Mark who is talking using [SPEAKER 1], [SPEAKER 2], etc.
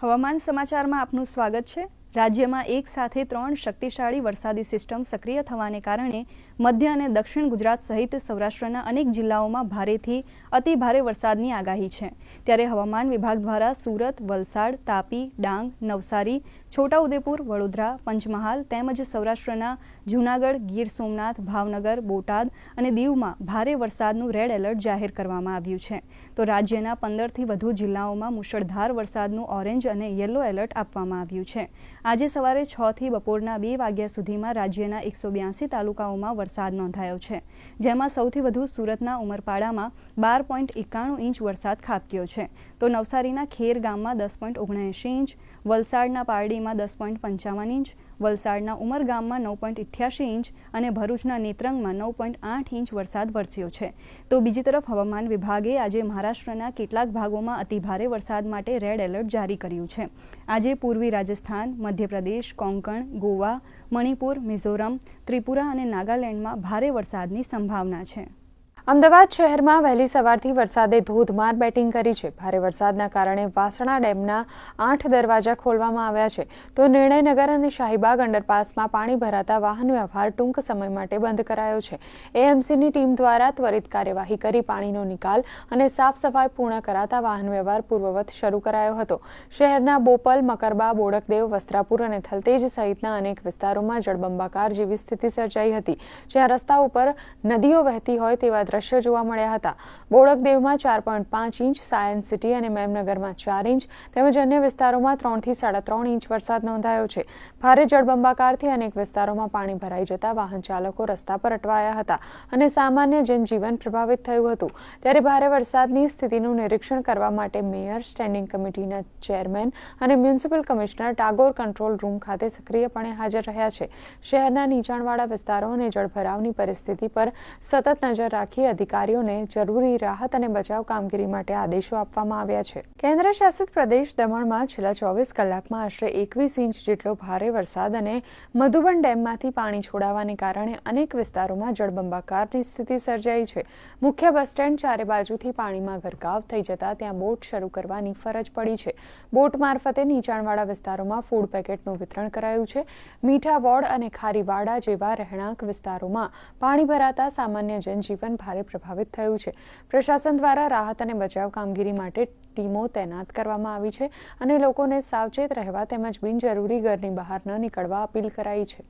[SPEAKER 1] હવામાન સમાચારમાં આપનું સ્વાગત છે। રાજ્યમાં એક સાથે 3 શક્તિશાળી વરસાદી સિસ્ટમ સક્રિય થવાને કારણે મધ્ય અને દક્ષિણ ગુજરાત સહિત સૌરાષ્ટ્રના અનેક જિલ્લાઓમાં ભારેથી અતિ ભારે વરસાદની આગાહી છે। ત્યારે હવામાન વિભાગ દ્વારા સુરત, વલસાડ, તાપી, ડાંગ, નવસારી, છોટાઉદેપુર, વડોદરા, પંચમહાલ તેમજ સૌરાષ્ટ્રના જૂનાગઢ, ગીર સોમનાથ, ભાવનગર, બોટાદ અને દીવમાં ભારે વરસાદનું રેડ એલર્ટ જાહેર કરવામાં આવ્યું છે। તો રાજ્યના 15થી વધુ જિલ્લાઓમાં મુશળધાર વરસાદનું ઓરેન્જ અને યલો એલર્ટ આપવામાં આવ્યું છે। આજે સવારે 6 થી બપોરના 2 વાગ્યા સુધીમાં રાજ્યના 182 તાલુકાઓમાં વરસાદ નોંધાયો છે, જેમાં સૌથી વધુ સુરતના ઉમરપાડામાં 12.91 ઇંચ વરસાદ ખાબક્યો છે, તો નવસારીના ખેર ગામમાં 10.79 ઇંચ, વલસાડના પારડીમાં 10.55 ઇંચ, વલસાડના ઉમરગામમાં 9.88 ઇંચ અને ભરૂચના નેત્રંગમાં 9.8 ઇંચ વરસાદ વરસ્યો છે। તો બીજી તરફ હવામાન વિભાગે આજે મહારાષ્ટ્રના કેટલાક ભાગોમાં અતિભારે વરસાદ માટે રેડ એલર્ટ જારી કર્યું છે। આજે પૂર્વી રાજસ્થાન, મધ્યપ્રદેશ, કોંકણ, ગોવા, મણિપુર, મિઝોરમ, ત્રિપુરા અને નાગાલેન્ડમાં ભારે વરસાદની સંભાવના છે।
[SPEAKER 2] અમદાવાદ શહેરમાં વહેલી સવારથી વરસાદે ધોધમાર બેટિંગ કરી છે। ભારે વરસાદના કારણે વાસણા ડેમના 8 દરવાજા ખોલવામાં આવ્યા છે, તો નિર્ણયનગર અને શાહીબાગ અંડરપાસમાં પાણી ભરાતા વાહન વ્યવહાર ટૂંક સમય માટે બંધ કરાયો છે। એએમસીની ટીમ દ્વારા ત્વરિત કાર્યવાહી કરી પાણીનો નિકાલ અને સાફ સફાઈ પૂર્ણ કરાતા વાહન વ્યવહાર પૂર્વવત શરૂ કરાયો હતો। શહેરના બોપલ, મકરબા, બોડકદેવ, વસ્ત્રાપુર અને થલતેજ સહિતના અનેક વિસ્તારોમાં જળબંબાકાર જેવી સ્થિતિ સર્જાઈ હતી, જ્યાં રસ્તા ઉપર નદીઓ વહેતી હોય તેવા દ્રશ્યો જોવા મળ્યા હતા। બોડકદેવમાં 4.5 ઇંચ, સાયન્સ સિટી અને મેમનગરમાં 4 ઇંચ તેમજ અન્ય વિસ્તારોમાં 3 થી 3.5 ઇંચ વરસાદ નોંધાયો છે। ભારે જળબંબાકારથી અનેક વિસ્તારોમાં પાણી ભરાઈ જતા વાહન ચાલકો રસ્તા પર અટવાયા હતા અને સામાન્ય જનજીવન પ્રભાવિત થયું હતું। ત્યારે ભારે વરસાદની સ્થિતિનું નિરીક્ષણ કરવા માટે મેયર, સ્ટેન્ડિંગ કમિટીના ચેરમેન અને municipal commissioner Tagore control room ખાતે સક્રિયપણે હાજર રહ્યા છે। શહેરના નીચાણવાળા વિસ્તારો અને જળભરાવની પરિસ્થિતિ પર સતત નજર રાખી અધિકારીઓને જરૂરી રાહત અને બચાવ કામગીરી માટે આદેશો આપવામાં આવ્યા છે। કેન્દ્ર શાસિત પ્રદેશ દમણમાં છેલ્લા 24 કલાકમાં આશરે 21 ઇંચ જેટલો ભારે વરસાદ અને મધુબન ડેમમાંથી પાણી છોડાવાને કારણે અનેક વિસ્તારોમાં જળબંબાકારની સ્થિતિ સર્જાઈ છે। મુખ્ય બસ સ્ટેન્ડ ચારે બાજુથી પાણીમાં ગરકાવ થઈ જતા ત્યાં બોટ શરૂ કરવાની ફરજ પડી છે। બોટ મારફતે નીચાણવાળા વિસ્તારોમાં ફૂડ પેકેટનું વિતરણ કરાયું છે। મીઠા વોર્ડ અને ખારીવાડા જેવા રહેણાંક વિસ્તારોમાં પાણી ભરાતા સામાન્ય જનજીવન ભારે પ્રભાવિત થયું છે। પ્રશાસન દ્વારા રાહત અને બચાવ કામગીરી માટે ટીમો તૈનાત કરવામાં આવી છે અને લોકોને સાવચેત રહેવા તેમજ બિનજરૂરી ઘરની બહાર ન નીકળવા અપીલ કરાઈ છે।